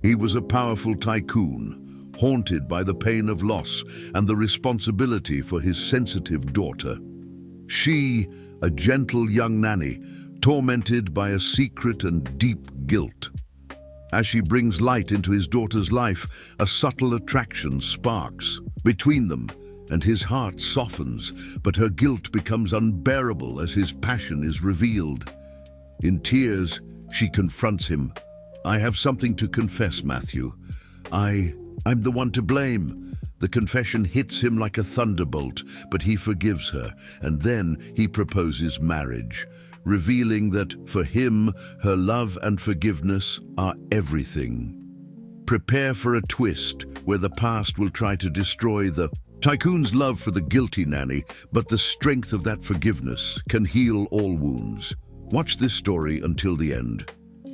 He was a powerful tycoon, haunted by the pain of loss and the responsibility for his sensitive daughter. She, a gentle young nanny, tormented by a secret and deep guilt. As she brings light into his daughter's life, a subtle attraction sparks between them, and his heart softens, but her guilt becomes unbearable as his passion is revealed. In tears, she confronts him. "I have something to confess, Matthew. I'm the one to blame." The confession hits him like a thunderbolt, but he forgives her, and then he proposes marriage, revealing that, for him, her love and forgiveness are everything. Prepare for a twist where the past will try to destroy the tycoon's love for the guilty nanny, but the strength of that forgiveness can heal all wounds. Watch this story until the end.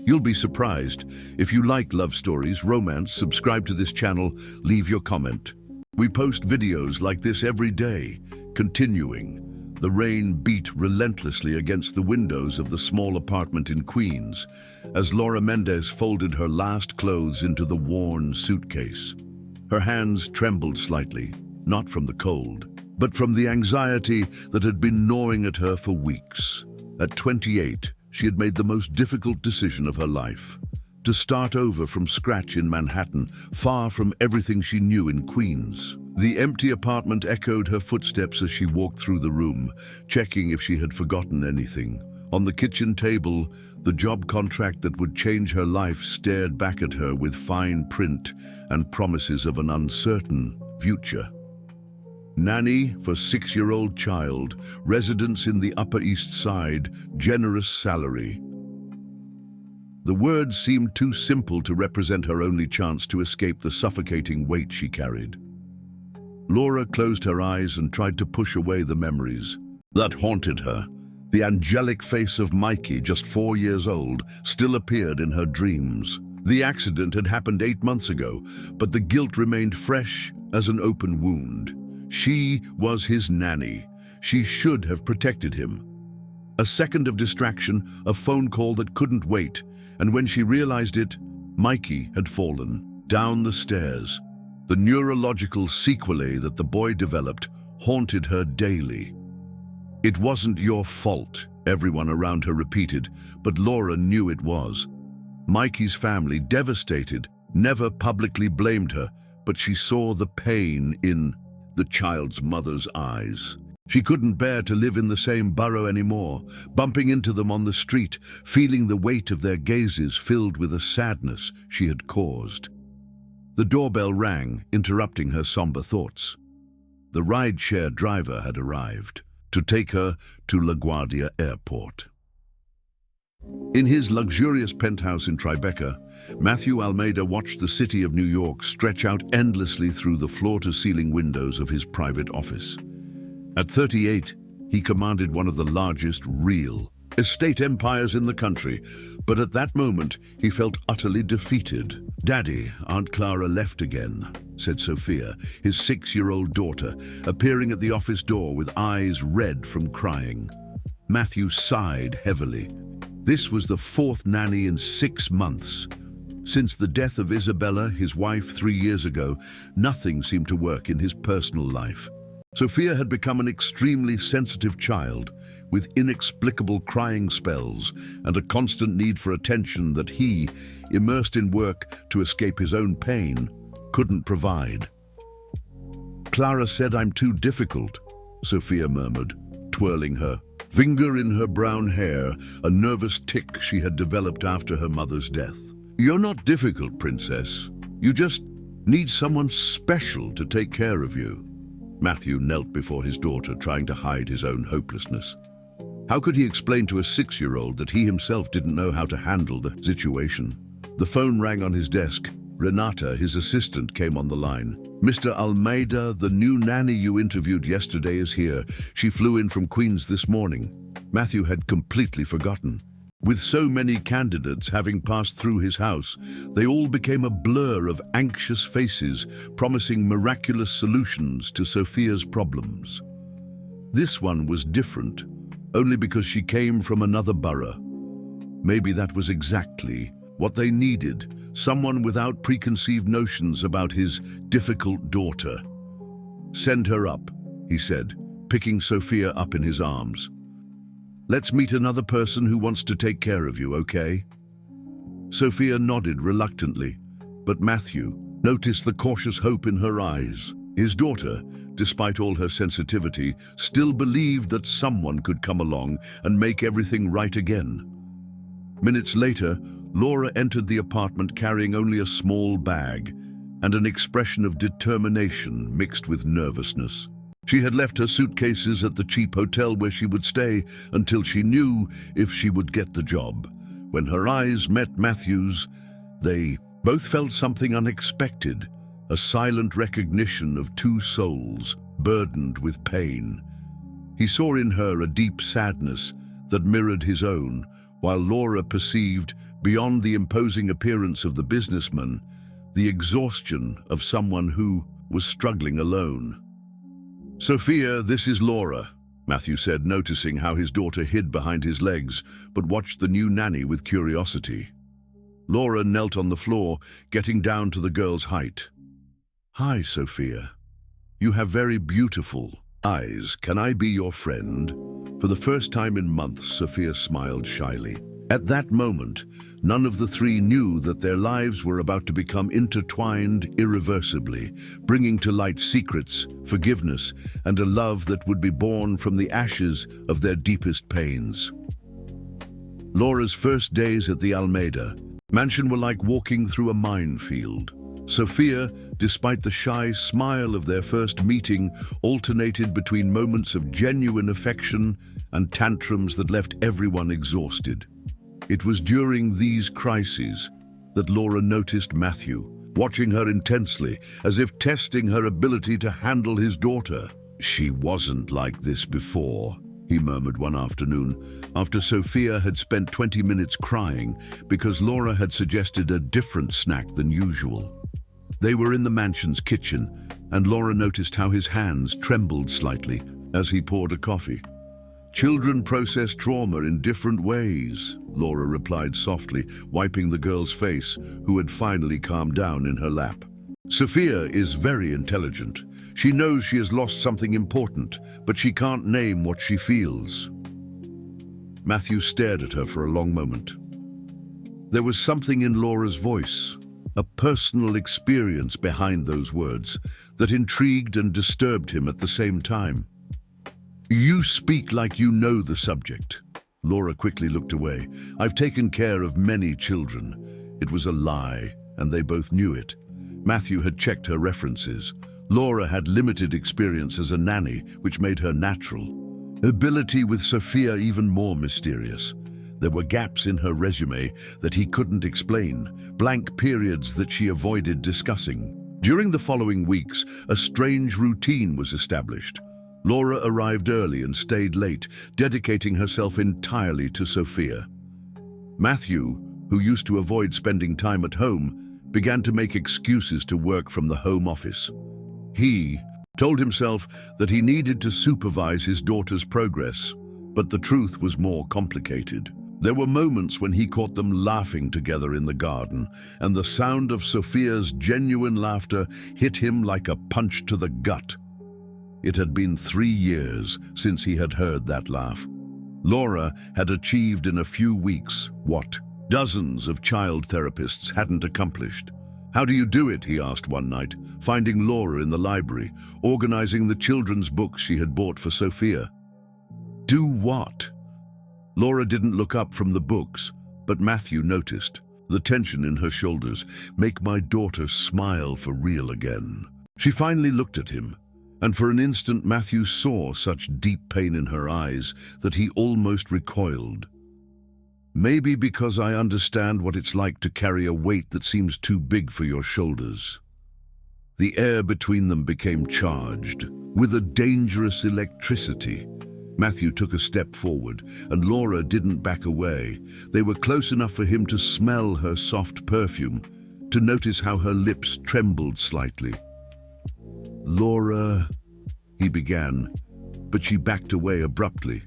You'll be surprised. If you like love stories, romance, subscribe to this channel, leave your comment. We post videos like this every day. Continuing. The rain beat relentlessly against the windows of the small apartment in Queens as Laura Mendez folded her last clothes into the worn suitcase. Her hands trembled slightly, not from the cold, but from the anxiety that had been gnawing at her for weeks. At 28, she had made the most difficult decision of her life: to start over from scratch in Manhattan, far from everything she knew in Queens. The empty apartment echoed her footsteps as she walked through the room, checking if she had forgotten anything. On the kitchen table, the job contract that would change her life stared back at her with fine print and promises of an uncertain future. Nanny for 6-year-old child, residence in the Upper East Side, generous salary. The words seemed too simple to represent her only chance to escape the suffocating weight she carried. Laura closed her eyes and tried to push away the memories that haunted her. The angelic face of Mikey, just 4 years old, still appeared in her dreams. The accident had happened 8 months ago, but the guilt remained fresh as an open wound. She was his nanny. She should have protected him. A second of distraction, a phone call that couldn't wait, and when she realized it, Mikey had fallen down the stairs. The neurological sequelae that the boy developed haunted her daily. "It wasn't your fault," everyone around her repeated, but Laura knew it was. Mikey's family, devastated, never publicly blamed her, but she saw the pain in the child's mother's eyes. She couldn't bear to live in the same borough anymore, bumping into them on the street, feeling the weight of their gazes filled with a sadness she had caused. The doorbell rang, interrupting her somber thoughts. The rideshare driver had arrived to take her to LaGuardia Airport. In his luxurious penthouse in Tribeca, Matthew Almeida watched the city of New York stretch out endlessly through the floor-to-ceiling windows of his private office. At 38, he commanded one of the largest real estate empires in the country, but at that moment he felt utterly defeated. "Daddy, Aunt Clara left again," said Sophia, his 6-year-old daughter, appearing at the office door with eyes red from crying. Matthew sighed heavily. This was the 4th nanny in 6 months. Since the death of Isabella, his wife, 3 years ago, nothing seemed to work in his personal life. Sophia had become an extremely sensitive child, with inexplicable crying spells and a constant need for attention that he, immersed in work to escape his own pain, couldn't provide. "Clara said I'm too difficult," Sophia murmured, twirling her finger in her brown hair, a nervous tic she had developed after her mother's death. "You're not difficult, princess. You just need someone special to take care of you." Matthew knelt before his daughter, trying to hide his own hopelessness. How could he explain to a 6-year-old that he himself didn't know how to handle the situation? The phone rang on his desk. Renata, his assistant, came on the line. "Mr. Almeida, the new nanny you interviewed yesterday is here. She flew in from Queens this morning." Matthew had completely forgotten. With so many candidates having passed through his house, they all became a blur of anxious faces, promising miraculous solutions to Sophia's problems. This one was different, only because she came from another borough. Maybe that was exactly what they needed, someone without preconceived notions about his difficult daughter. "Send her up," he said, picking Sophia up in his arms. "Let's meet another person who wants to take care of you, okay?" Sophia nodded reluctantly, but Matthew noticed the cautious hope in her eyes. His daughter, despite all her sensitivity, still believed that someone could come along and make everything right again. Minutes later, Laura entered the apartment carrying only a small bag and an expression of determination mixed with nervousness. She had left her suitcases at the cheap hotel where she would stay until she knew if she would get the job. When her eyes met Matthew's, they both felt something unexpected, a silent recognition of two souls burdened with pain. He saw in her a deep sadness that mirrored his own, while Laura perceived, beyond the imposing appearance of the businessman, the exhaustion of someone who was struggling alone. "Sophia, this is Laura," Matthew said, noticing how his daughter hid behind his legs, but watched the new nanny with curiosity. Laura knelt on the floor, getting down to the girl's height. "Hi, Sophia. You have very beautiful eyes. Can I be your friend?" For the first time in months, Sophia smiled shyly. At that moment, none of the three knew that their lives were about to become intertwined irreversibly, bringing to light secrets, forgiveness, and a love that would be born from the ashes of their deepest pains. Laura's first days at the Almeida mansion were like walking through a minefield. Sophia, despite the shy smile of their first meeting, alternated between moments of genuine affection and tantrums that left everyone exhausted. It was during these crises that Laura noticed Matthew, watching her intensely, as if testing her ability to handle his daughter. "She wasn't like this before," he murmured one afternoon, after Sophia had spent 20 minutes crying because Laura had suggested a different snack than usual. They were in the mansion's kitchen, and Laura noticed how his hands trembled slightly as he poured a coffee. "Children process trauma in different ways," Laura replied softly, wiping the girl's face, who had finally calmed down in her lap. "Sophia is very intelligent. She knows she has lost something important, but she can't name what she feels." Matthew stared at her for a long moment. There was something in Laura's voice, a personal experience behind those words, that intrigued and disturbed him at the same time. "You speak like you know the subject." Laura quickly looked away. "I've taken care of many children." It was a lie, and they both knew it. Matthew had checked her references. Laura had limited experience as a nanny, which made her natural. Ability with Sophia even more mysterious. There were gaps in her resume that he couldn't explain, blank periods that she avoided discussing. During the following weeks, a strange routine was established. Laura arrived early and stayed late, dedicating herself entirely to Sophia. Matthew, who used to avoid spending time at home, began to make excuses to work from the home office. He told himself that he needed to supervise his daughter's progress, but the truth was more complicated. There were moments when he caught them laughing together in the garden, and the sound of Sophia's genuine laughter hit him like a punch to the gut. It had been 3 years since he had heard that laugh. Laura had achieved in a few weeks what dozens of child therapists hadn't accomplished. "How do you do it?" he asked one night, finding Laura in the library, organizing the children's books she had bought for Sophia. "Do what?" Laura didn't look up from the books, but Matthew noticed the tension in her shoulders. "Make my daughter smile for real again." She finally looked at him, and for an instant Matthew saw such deep pain in her eyes that he almost recoiled. "Maybe because I understand what it's like to carry a weight that seems too big for your shoulders." The air between them became charged with a dangerous electricity. Matthew took a step forward, and Laura didn't back away. They were close enough for him to smell her soft perfume, to notice how her lips trembled slightly. "Laura," he began, but she backed away abruptly.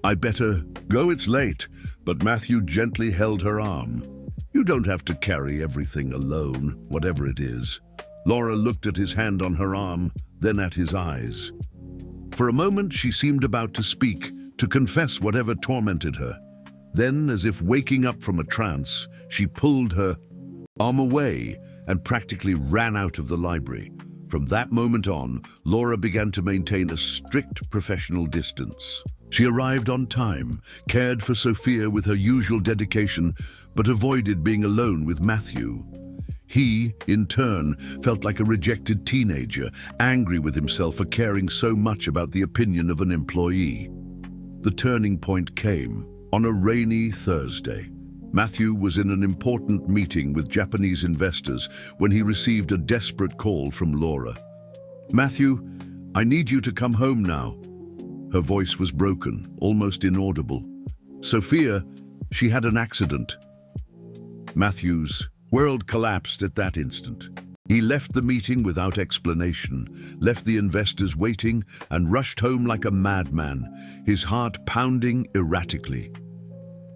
"I better go, it's late," but Matthew gently held her arm. You don't have to carry everything alone, whatever it is. Laura looked at his hand on her arm, then at his eyes. For a moment she seemed about to speak, to confess whatever tormented her. Then, as if waking up from a trance, she pulled her arm away and practically ran out of the library. From that moment on, Laura began to maintain a strict professional distance. She arrived on time, cared for Sophia with her usual dedication, but avoided being alone with Matthew. He, in turn, felt like a rejected teenager, angry with himself for caring so much about the opinion of an employee. The turning point came on a rainy Thursday. Matthew was in an important meeting with Japanese investors when he received a desperate call from Laura. "Matthew, I need you to come home now." Her voice was broken, almost inaudible. "Sophia, she had an accident." Matthew's world collapsed at that instant. He left the meeting without explanation, left the investors waiting, and rushed home like a madman, his heart pounding erratically.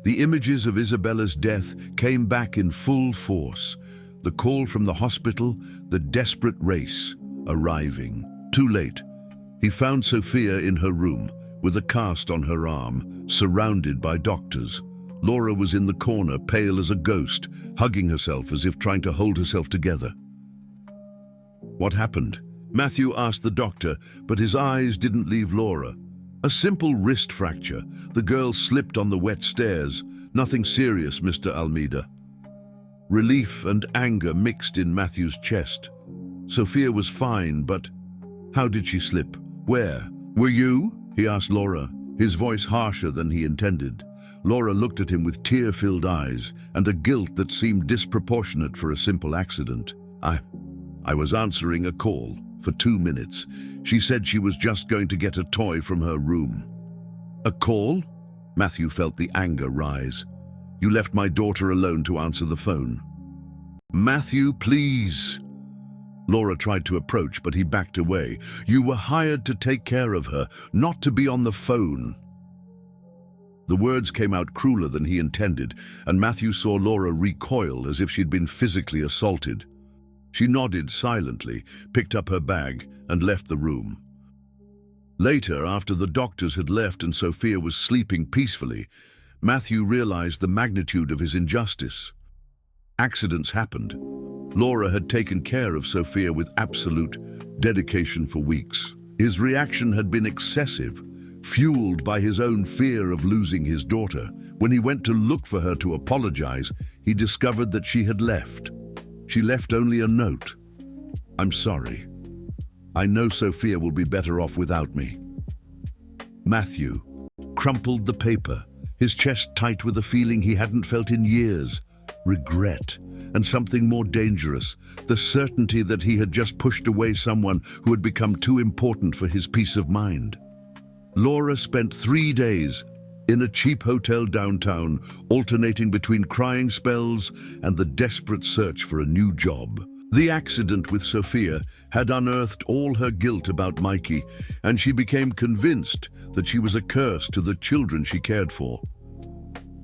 The images of Isabella's death came back in full force. The call from the hospital, the desperate race, arriving. Too late. He found Sophia in her room, with a cast on her arm, surrounded by doctors. Laura was in the corner, pale as a ghost, hugging herself as if trying to hold herself together. "What happened?" Matthew asked the doctor, but his eyes didn't leave Laura. "A simple wrist fracture. The girl slipped on the wet stairs. Nothing serious, Mr. Almeida." Relief and anger mixed in Matthew's chest. Sophia was fine, but how did she slip? Where? "Were you?" he asked Laura, his voice harsher than he intended. Laura looked at him with tear-filled eyes and a guilt that seemed disproportionate for a simple accident. I was answering a call for 2 minutes. She said she was just going to get a toy from her room." "A call?" Matthew felt the anger rise. "You left my daughter alone to answer the phone." "Matthew, please." Laura tried to approach, but he backed away. "You were hired to take care of her, not to be on the phone." The words came out crueler than he intended, and Matthew saw Laura recoil as if she'd been physically assaulted. She nodded silently, picked up her bag, and left the room. Later, after the doctors had left and Sophia was sleeping peacefully, Matthew realized the magnitude of his injustice. Accidents happened. Laura had taken care of Sophia with absolute dedication for weeks. His reaction had been excessive, fueled by his own fear of losing his daughter. When he went to look for her to apologize, he discovered that she had left. She left only a note. "I'm sorry. I know Sophia will be better off without me." Matthew crumpled the paper, his chest tight with a feeling he hadn't felt in years. Regret, and something more dangerous, the certainty that he had just pushed away someone who had become too important for his peace of mind. Laura spent 3 days in a cheap hotel downtown, alternating between crying spells and the desperate search for a new job. The accident with Sophia had unearthed all her guilt about Mikey, and she became convinced that she was a curse to the children she cared for.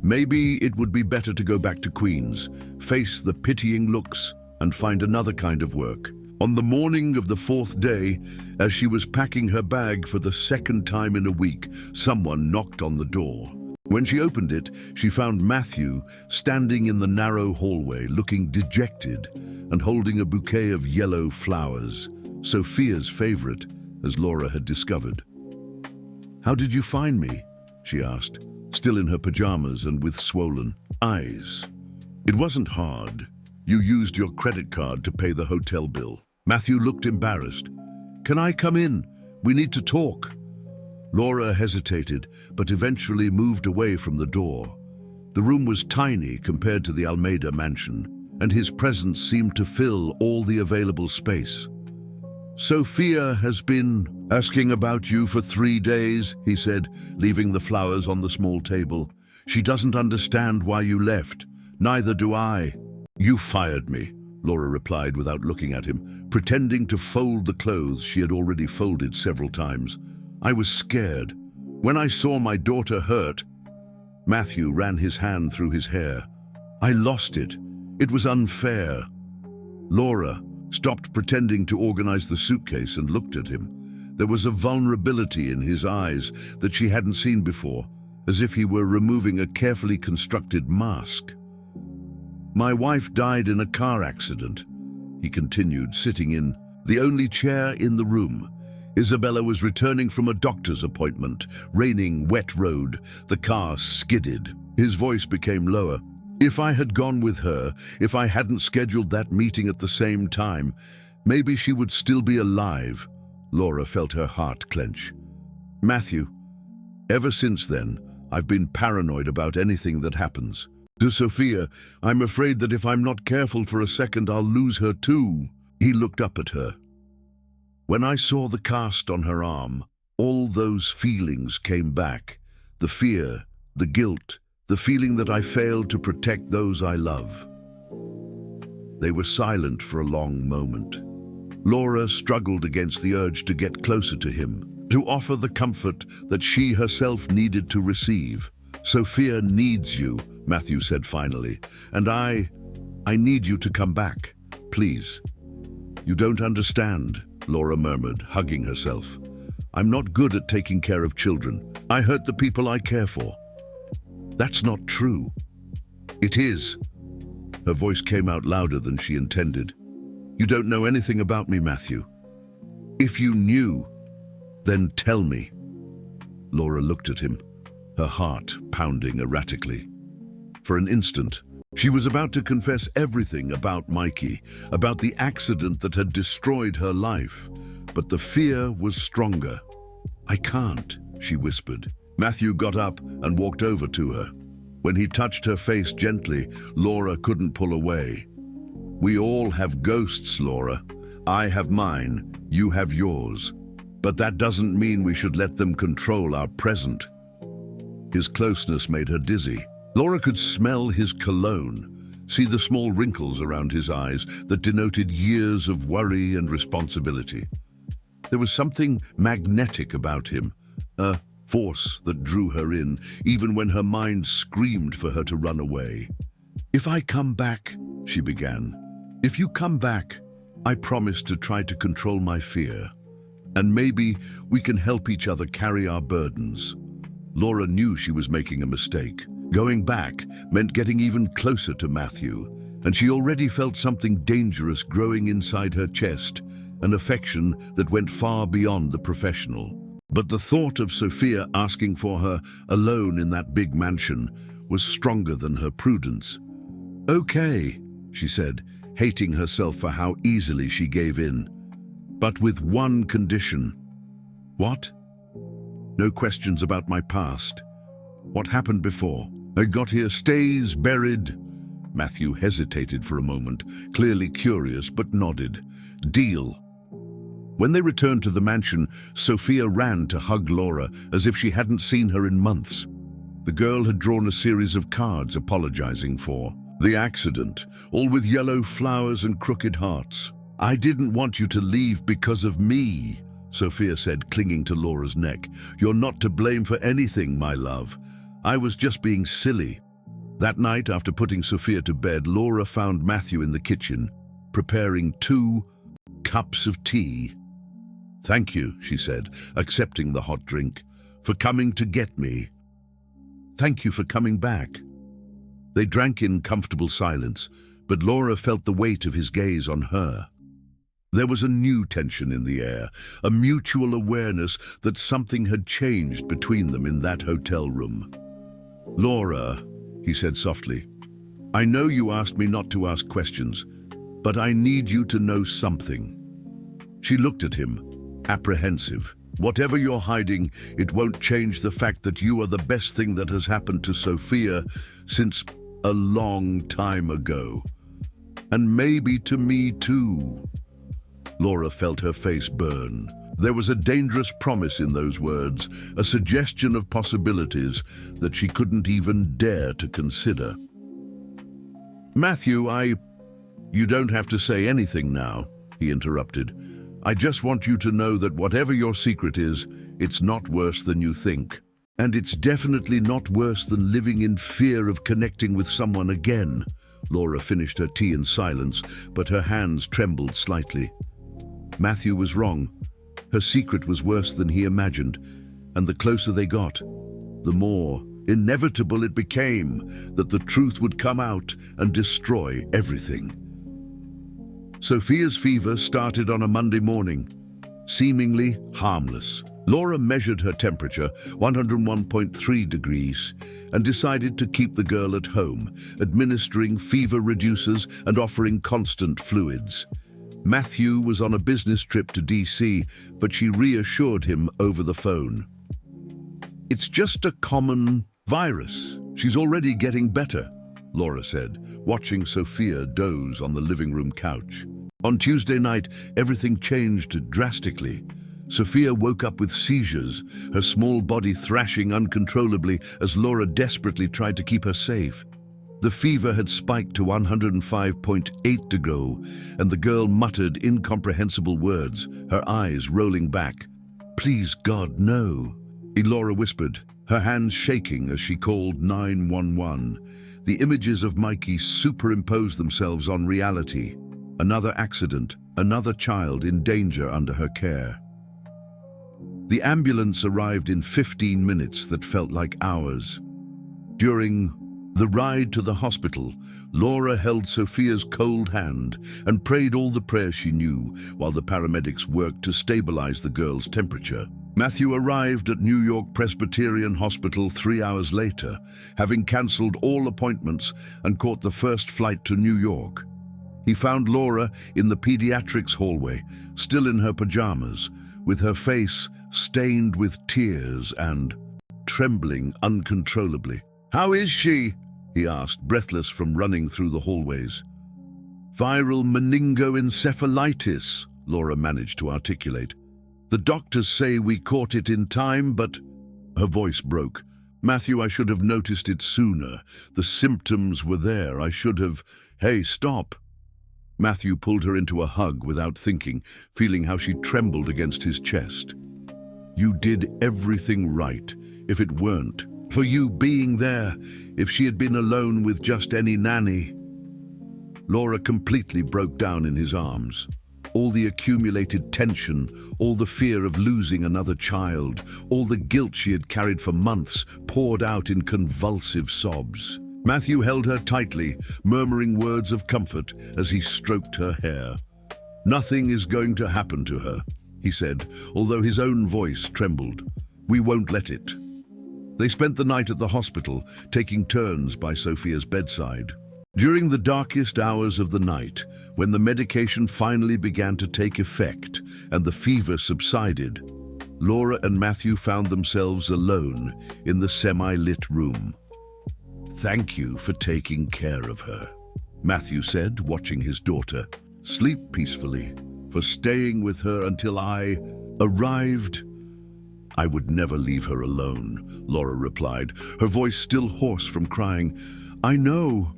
Maybe it would be better to go back to Queens, face the pitying looks, and find another kind of work. On the morning of the 4th day, as she was packing her bag for the 2nd time in a week, someone knocked on the door. When she opened it, she found Matthew standing in the narrow hallway, looking dejected and holding a bouquet of yellow flowers, Sophia's favorite, as Laura had discovered. "How did you find me?" she asked, still in her pajamas and with swollen eyes. "It wasn't hard. You used your credit card to pay the hotel bill." Matthew looked embarrassed. "Can I come in? We need to talk." Laura hesitated, but eventually moved away from the door. The room was tiny compared to the Almeida mansion, and his presence seemed to fill all the available space. "Sophia has been asking about you for 3 days, he said, leaving the flowers on the small table. "She doesn't understand why you left. Neither do I." "You fired me," Laura replied without looking at him, pretending to fold the clothes she had already folded several times. "I was scared. When I saw my daughter hurt..." Matthew ran his hand through his hair. "I lost it. It was unfair. Laura stopped pretending to organize the suitcase and looked at him. There was a vulnerability in his eyes that she hadn't seen before, as if he were removing a carefully constructed mask. "My wife died in a car accident," he continued, sitting in the only chair in the room. Isabella was returning from a doctor's appointment. Raining, wet road. The car skidded. His voice became lower. "If I had gone with her, if I hadn't scheduled that meeting at the same time, maybe she would still be alive." Laura felt her heart clench. "Matthew, ever since then, I've been paranoid about anything that happens. To Sophia, I'm afraid that if I'm not careful for a second, I'll lose her too." He looked up at her. "When I saw the cast on her arm, all those feelings came back. The fear, the guilt, the feeling that I failed to protect those I love." They were silent for a long moment. Laura struggled against the urge to get closer to him, to offer the comfort that she herself needed to receive. "Sophia needs you," Matthew said finally, "and I need you to come back, please." "You don't understand," Laura murmured, hugging herself. "I'm not good at taking care of children. I hurt the people I care for." "That's not true." "It is." Her voice came out louder than she intended. "You don't know anything about me, Matthew. If you knew, then tell me." Laura looked at him, her heart pounding erratically. For an instant, she was about to confess everything about Mikey, about the accident that had destroyed her life, but the fear was stronger. "I can't," she whispered. Matthew got up and walked over to her. When he touched her face gently, Laura couldn't pull away. "We all have ghosts, Laura. I have mine, you have yours. But that doesn't mean we should let them control our present." His closeness made her dizzy. Laura could smell his cologne, see the small wrinkles around his eyes that denoted years of worry and responsibility. There was something magnetic about him, a force that drew her in, even when her mind screamed for her to run away. "If I come back," she began, "if you come back, I promise to try to control my fear. And maybe we can help each other carry our burdens." Laura knew she was making a mistake. Going back meant getting even closer to Matthew, and she already felt something dangerous growing inside her chest, an affection that went far beyond the professional. But the thought of Sophia asking for her alone in that big mansion was stronger than her prudence. "Okay," she said, hating herself for how easily she gave in. "But with one condition." "What?" "No questions about my past. What happened before I got here stays buried." Matthew hesitated for a moment, clearly curious, but nodded. "Deal." When they returned to the mansion, Sophia ran to hug Laura as if she hadn't seen her in months. The girl had drawn a series of cards apologizing for the accident, all with yellow flowers and crooked hearts. "I didn't want you to leave because of me," Sophia said, clinging to Laura's neck. "You're not to blame for anything, my love. I was just being silly." That night, after putting Sophia to bed, Laura found Matthew in the kitchen, preparing 2 cups of tea. "Thank you," she said, accepting the hot drink, "for coming to get me." "Thank you for coming back." They drank in comfortable silence, but Laura felt the weight of his gaze on her. There was a new tension in the air, a mutual awareness that something had changed between them in that hotel room. "Laura," he said softly, "I know you asked me not to ask questions, but I need you to know something." She looked at him, apprehensive. "Whatever you're hiding, it won't change the fact that you are the best thing that has happened to Sophia since a long time ago. And maybe to me too." Laura felt her face burn. There was a dangerous promise in those words, a suggestion of possibilities that she couldn't even dare to consider. "Matthew, You don't have to say anything now," he interrupted. "I just want you to know that whatever your secret is, it's not worse than you think. And it's definitely not worse than living in fear of connecting with someone again, Laura finished her tea in silence, but her hands trembled slightly. Matthew was wrong. Her secret was worse than he imagined, and the closer they got, the more inevitable it became that the truth would come out and destroy everything. Sophia's fever started on a Monday morning, seemingly harmless. Laura measured her temperature, 101.3 degrees, and decided to keep the girl at home, administering fever reducers and offering constant fluids. Matthew was on a business trip to DC, but she reassured him over the phone. "It's just a common virus. She's already getting better," Laura said, watching Sophia doze on the living room couch. On Tuesday night, everything changed drastically. Sophia woke up with seizures, her small body thrashing uncontrollably as Laura desperately tried to keep her safe. The fever had spiked to 105.8 degrees, and the girl muttered incomprehensible words, her eyes rolling back. "Please, God, no," Laura whispered, her hands shaking as she called 911. The images of Mikey superimposed themselves on reality. Another accident, another child in danger under her care. The ambulance arrived in 15 minutes that felt like hours. During the ride to the hospital, Laura held Sophia's cold hand and prayed all the prayers she knew while the paramedics worked to stabilize the girl's temperature. Matthew arrived at New York Presbyterian Hospital 3 hours later, having cancelled all appointments and caught the first flight to New York. He found Laura in the pediatrics hallway, still in her pajamas, with her face stained with tears and trembling uncontrollably. "How is she?" he asked, breathless from running through the hallways. "Viral meningoencephalitis," Laura managed to articulate. "The doctors say we caught it in time, but—" Her voice broke. "Matthew, I should have noticed it sooner. The symptoms were there. I should have—" "Hey, stop!" Matthew pulled her into a hug without thinking, feeling how she trembled against his chest. "You did everything right. If it weren't for you being there, if she had been alone with just any nanny—" Laura completely broke down in his arms. All the accumulated tension, all the fear of losing another child, all the guilt she had carried for months poured out in convulsive sobs. Matthew held her tightly, murmuring words of comfort as he stroked her hair. "Nothing is going to happen to her," he said, although his own voice trembled. "We won't let it." They spent the night at the hospital, taking turns by Sophia's bedside. During the darkest hours of the night, when the medication finally began to take effect and the fever subsided, Laura and Matthew found themselves alone in the semi-lit room. "Thank you for taking care of her," Matthew said, watching his daughter. "Sleep peacefully, for staying with her until I arrived." "I would never leave her alone," Laura replied, her voice still hoarse from crying. "I know."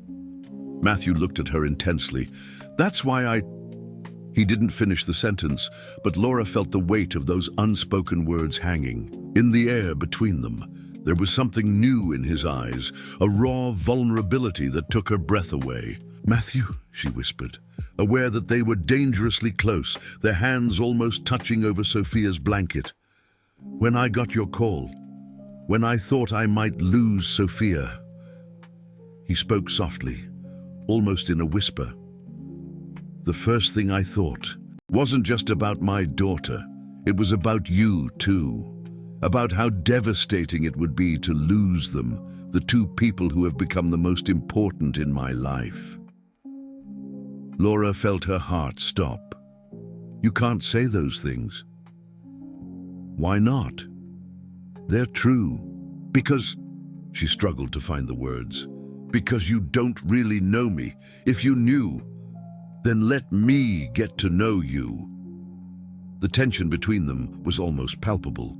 Matthew looked at her intensely. "That's why I—" He didn't finish the sentence, but Laura felt the weight of those unspoken words hanging in the air between them. There was something new in his eyes, a raw vulnerability that took her breath away. "Matthew," she whispered, aware that they were dangerously close, their hands almost touching over Sophia's blanket. "When I got your call, when I thought I might lose Sophia—" He spoke softly, almost in a whisper. "The first thing I thought wasn't just about my daughter. It was about you, too. About how devastating it would be to lose them, the two people who have become the most important in my life." Laura felt her heart stop. "You can't say those things." "Why not?" "They're true. Because—" She struggled to find the words. "Because you don't really know me. If you knew, then let me get to know you." The tension between them was almost palpable.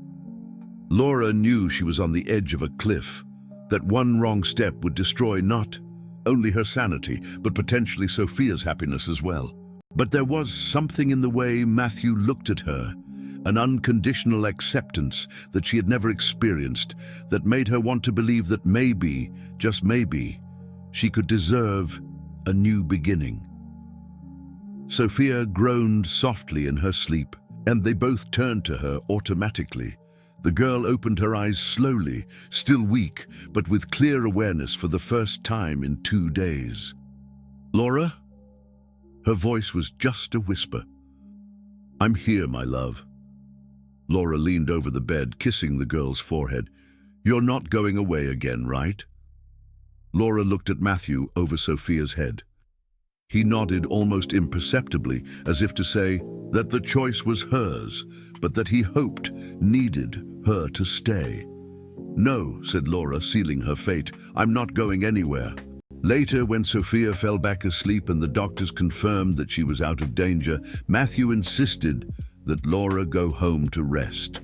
Laura knew she was on the edge of a cliff, that one wrong step would destroy not only her sanity, but potentially Sophia's happiness as well. But there was something in the way Matthew looked at her, an unconditional acceptance that she had never experienced, that made her want to believe that maybe, just maybe, she could deserve a new beginning. Sophia groaned softly in her sleep, and they both turned to her automatically. The girl opened her eyes slowly, still weak, but with clear awareness for the first time in 2 days. "Laura?" Her voice was just a whisper. "I'm here, my love." Laura leaned over the bed, kissing the girl's forehead. "You're not going away again, right?" Laura looked at Matthew over Sophia's head. He nodded almost imperceptibly, as if to say that the choice was hers, but that he hoped, needed her to stay. "No," said Laura, sealing her fate. "I'm not going anywhere." Later, when Sophia fell back asleep and the doctors confirmed that she was out of danger, Matthew insisted that Laura go home to rest.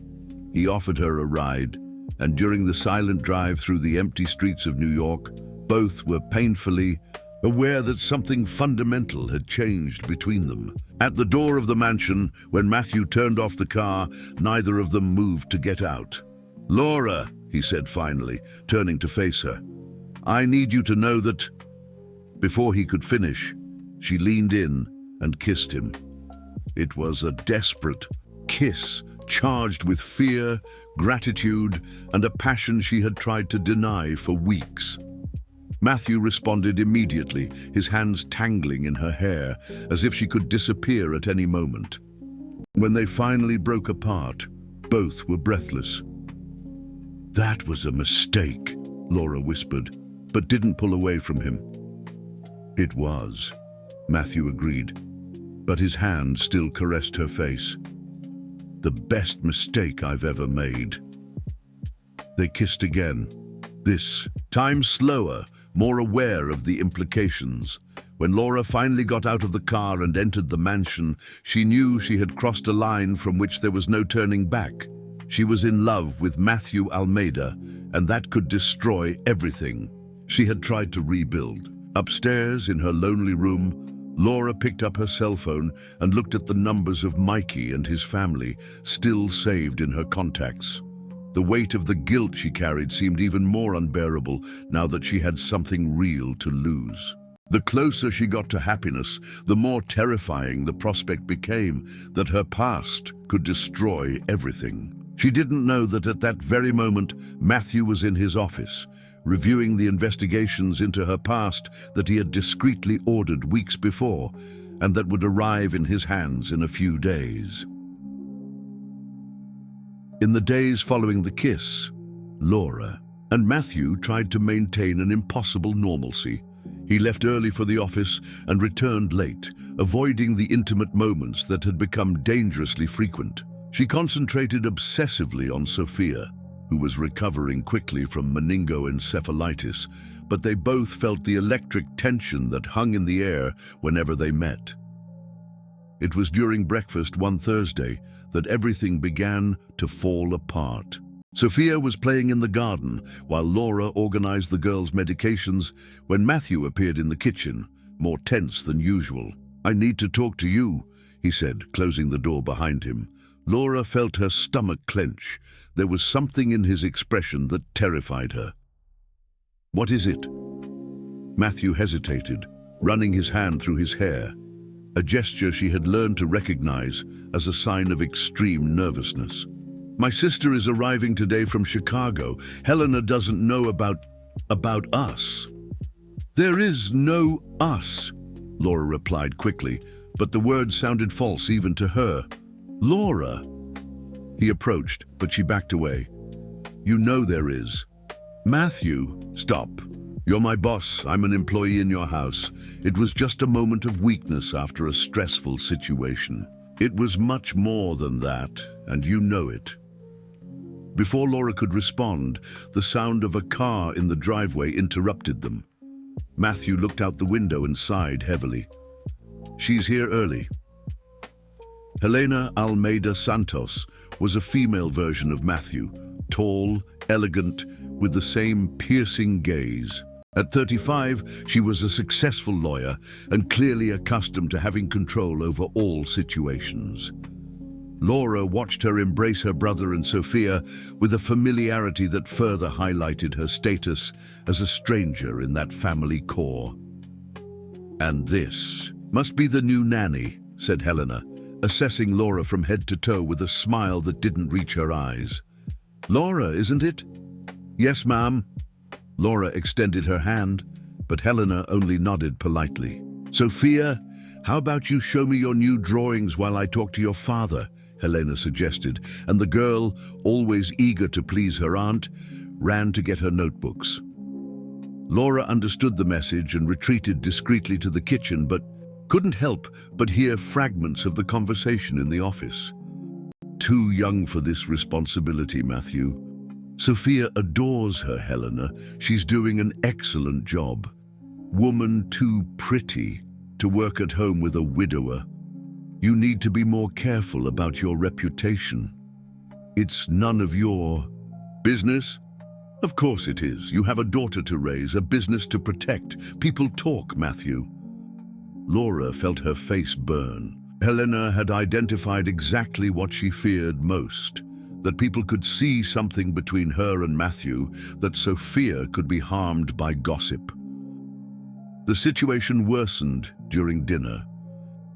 He offered her a ride, and during the silent drive through the empty streets of New York, both were painfully aware that something fundamental had changed between them. At the door of the mansion, when Matthew turned off the car, neither of them moved to get out. "Laura," he said finally, turning to face her, "I need you to know that—" Before he could finish, she leaned in and kissed him. It was a desperate kiss, charged with fear, gratitude, and a passion she had tried to deny for weeks. Matthew responded immediately, his hands tangling in her hair, as if she could disappear at any moment. When they finally broke apart, both were breathless. "That was a mistake," Laura whispered, but didn't pull away from him. "It was," Matthew agreed, but his hand still caressed her face. "The best mistake I've ever made." They kissed again, this time slower, more aware of the implications. When Laura finally got out of the car and entered the mansion, she knew she had crossed a line from which there was no turning back. She was in love with Matthew Almeida, and that could destroy everything she had tried to rebuild. Upstairs, in her lonely room, Laura picked up her cell phone and looked at the numbers of Mikey and his family, still saved in her contacts. The weight of the guilt she carried seemed even more unbearable now that she had something real to lose. The closer she got to happiness, the more terrifying the prospect became that her past could destroy everything. She didn't know that at that very moment, Matthew was in his office, reviewing the investigations into her past that he had discreetly ordered weeks before, and that would arrive in his hands in a few days. In the days following the kiss, Laura and Matthew tried to maintain an impossible normalcy. He left early for the office and returned late, avoiding the intimate moments that had become dangerously frequent. She concentrated obsessively on Sophia, who was recovering quickly from meningoencephalitis, but they both felt the electric tension that hung in the air whenever they met. It was during breakfast one Thursday that everything began to fall apart. Sophia was playing in the garden while Laura organized the girls' medications when Matthew appeared in the kitchen, more tense than usual. "I need to talk to you," he said, closing the door behind him. Laura felt her stomach clench. There was something in his expression that terrified her. "What is it?" Matthew hesitated, running his hand through his hair, a gesture she had learned to recognize as a sign of extreme nervousness. "My sister is arriving today from Chicago. Helena doesn't know about us." "There is no us," Laura replied quickly, but the words sounded false even to her. "Laura." He approached, but she backed away. "You know there is." "Matthew." "Stop. You're my boss. I'm an employee in your house. It was just a moment of weakness after a stressful situation." "It was much more than that, and you know it." Before Laura could respond, the sound of a car in the driveway interrupted them. Matthew looked out the window and sighed heavily. "She's here early." Helena Almeida Santos was a female version of Matthew, tall, elegant, with the same piercing gaze. At 35, she was a successful lawyer and clearly accustomed to having control over all situations. Laura watched her embrace her brother and Sophia with a familiarity that further highlighted her status as a stranger in that family core. "And this must be the new nanny," said Helena, assessing Laura from head to toe with a smile that didn't reach her eyes. "Laura, isn't it?" "Yes, ma'am." Laura extended her hand, but Helena only nodded politely. "Sophia, how about you show me your new drawings while I talk to your father?" Helena suggested, and the girl, always eager to please her aunt, ran to get her notebooks. Laura understood the message and retreated discreetly to the kitchen, but couldn't help but hear fragments of the conversation in the office. "Too young for this responsibility, Matthew. Sophia adores her, Helena. She's doing an excellent job. Woman too pretty to work at home with a widower. You need to be more careful about your reputation. It's none of your business." "Of course it is. You have a daughter to raise, a business to protect. People talk, Matthew." Laura felt her face burn. Helena had identified exactly what she feared most, that people could see something between her and Matthew, that Sophia could be harmed by gossip. The situation worsened during dinner.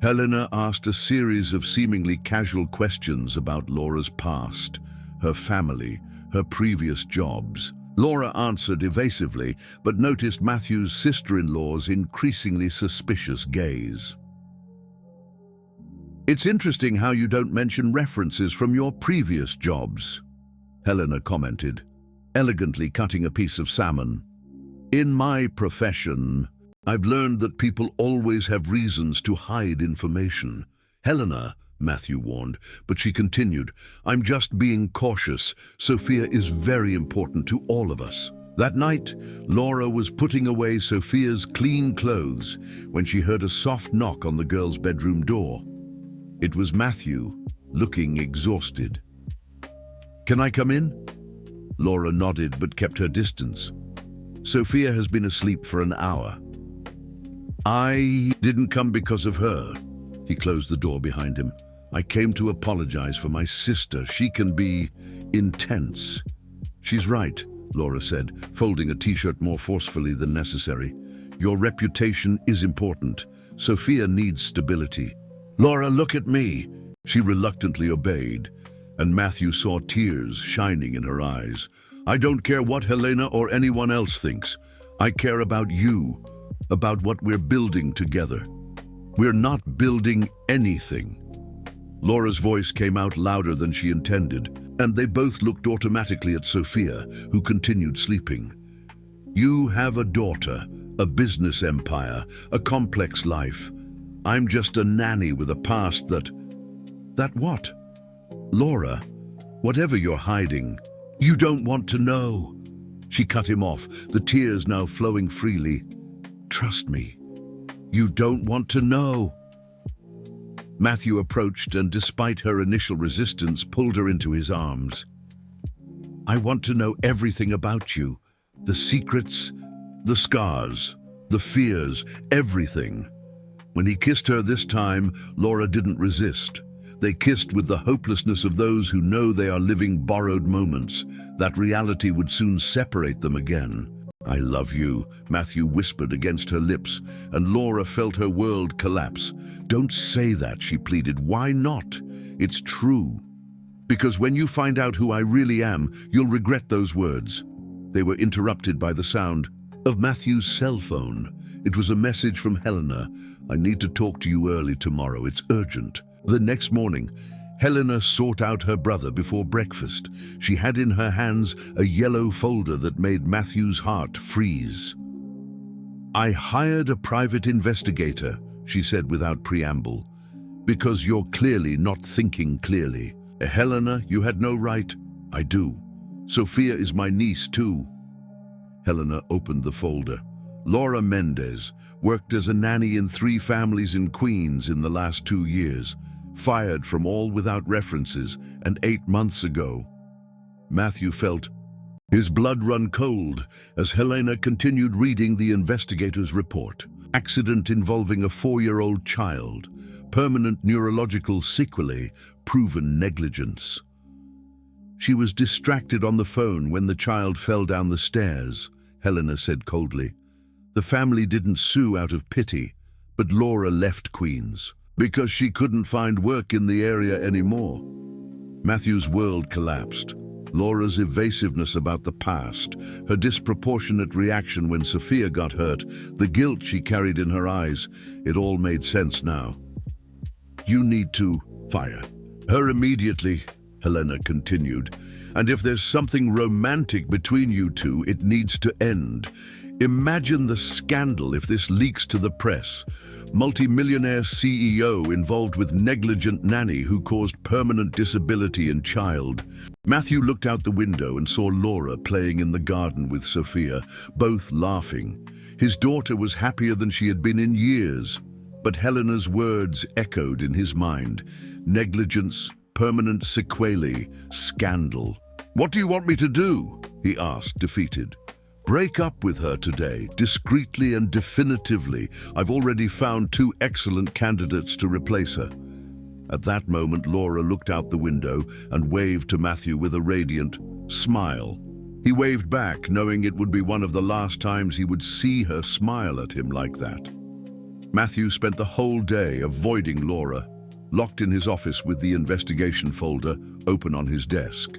Helena asked a series of seemingly casual questions about Laura's past, her family, her previous jobs. Laura answered evasively, but noticed Matthew's sister-in-law's increasingly suspicious gaze. "It's interesting how you don't mention references from your previous jobs," Helena commented, elegantly cutting a piece of salmon. "In my profession, I've learned that people always have reasons to hide information." "Helena," Matthew warned, but she continued, "I'm just being cautious. Sophia is very important to all of us." That night, Laura was putting away Sophia's clean clothes when she heard a soft knock on the girl's bedroom door. It was Matthew, looking exhausted. "Can I come in?" Laura nodded but kept her distance. "Sophia has been asleep for an hour." "I didn't come because of her." He closed the door behind him. "I came to apologize for my sister. She can be intense." "She's right," Laura said, folding a t-shirt more forcefully than necessary. "Your reputation is important. Sophia needs stability." "Laura, look at me." She reluctantly obeyed, and Matthew saw tears shining in her eyes. "I don't care what Helena or anyone else thinks. I care about you, about what we're building together." "We're not building anything." Laura's voice came out louder than she intended, and they both looked automatically at Sophia, who continued sleeping. "You have a daughter, a business empire, a complex life. I'm just a nanny with a past that what? Laura, whatever you're hiding, you don't want to know." She cut him off, the tears now flowing freely. "Trust me, you don't want to know." Matthew approached and, despite her initial resistance, pulled her into his arms. "I want to know everything about you. The secrets, the scars, the fears, everything." When he kissed her this time, Laura didn't resist. They kissed with the hopelessness of those who know they are living borrowed moments, that reality would soon separate them again. "I love you," Matthew whispered against her lips, and Laura felt her world collapse. "Don't say that," she pleaded. "Why not? It's true. Because when you find out who I really am, you'll regret those words." They were interrupted by the sound of Matthew's cell phone. It was a message from Helena. "I need to talk to you early tomorrow. It's urgent." The next morning, Helena sought out her brother before breakfast. She had in her hands a yellow folder that made Matthew's heart freeze. "I hired a private investigator," she said without preamble, "because you're clearly not thinking clearly." "Helena, you had no right." "I do. Sophia is my niece too." Helena opened the folder. "Laura Mendez worked as a nanny in 3 families in Queens in the last 2 years. Fired from all without references, and 8 months ago." Matthew felt his blood run cold as Helena continued reading the investigator's report. Accident involving a 4-year-old child. Permanent neurological sequelae. Proven negligence. "She was distracted on the phone when the child fell down the stairs," Helena said coldly. "The family didn't sue out of pity. But Laura left Queens because she couldn't find work in the area anymore. Matthew's world collapsed. Laura's evasiveness about the past, her disproportionate reaction when Sophia got hurt, the guilt she carried in her eyes, it all made sense now. "You need to fire her immediately," Helena continued. "And if there's something romantic between you two, it needs to end. Imagine the scandal if this leaks to the press. Multi-millionaire CEO involved with negligent nanny who caused permanent disability in child." Matthew looked out the window and saw Laura playing in the garden with Sophia, both laughing. His daughter was happier than she had been in years. But Helena's words echoed in his mind. Negligence, permanent sequelae, scandal. "What do you want me to do?" he asked, defeated. "Break up with her today, discreetly and definitively. I've already found 2 excellent candidates to replace her." At that moment, Laura looked out the window and waved to Matthew with a radiant smile. He waved back, knowing it would be one of the last times he would see her smile at him like that. Matthew spent the whole day avoiding Laura, locked in his office with the investigation folder open on his desk.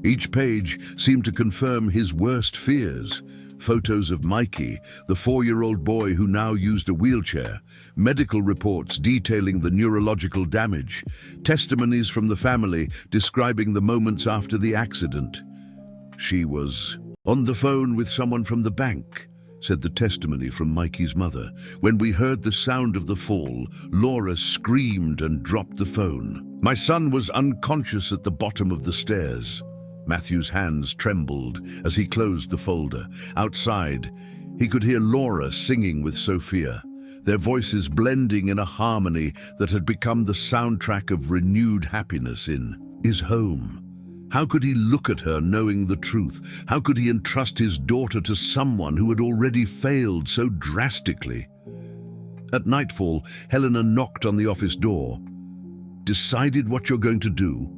Each page seemed to confirm his worst fears. Photos of Mikey, the 4-year-old boy who now used a wheelchair, medical reports detailing the neurological damage, testimonies from the family describing the moments after the accident. "She was on the phone with someone from the bank," said the testimony from Mikey's mother. "When we heard the sound of the fall, Laura screamed and dropped the phone. My son was unconscious at the bottom of the stairs." Matthew's hands trembled as he closed the folder. Outside, he could hear Laura singing with Sophia, their voices blending in a harmony that had become the soundtrack of renewed happiness in his home. How could he look at her knowing the truth? How could he entrust his daughter to someone who had already failed so drastically? At nightfall, Helena knocked on the office door. "Decided what you're going to do?"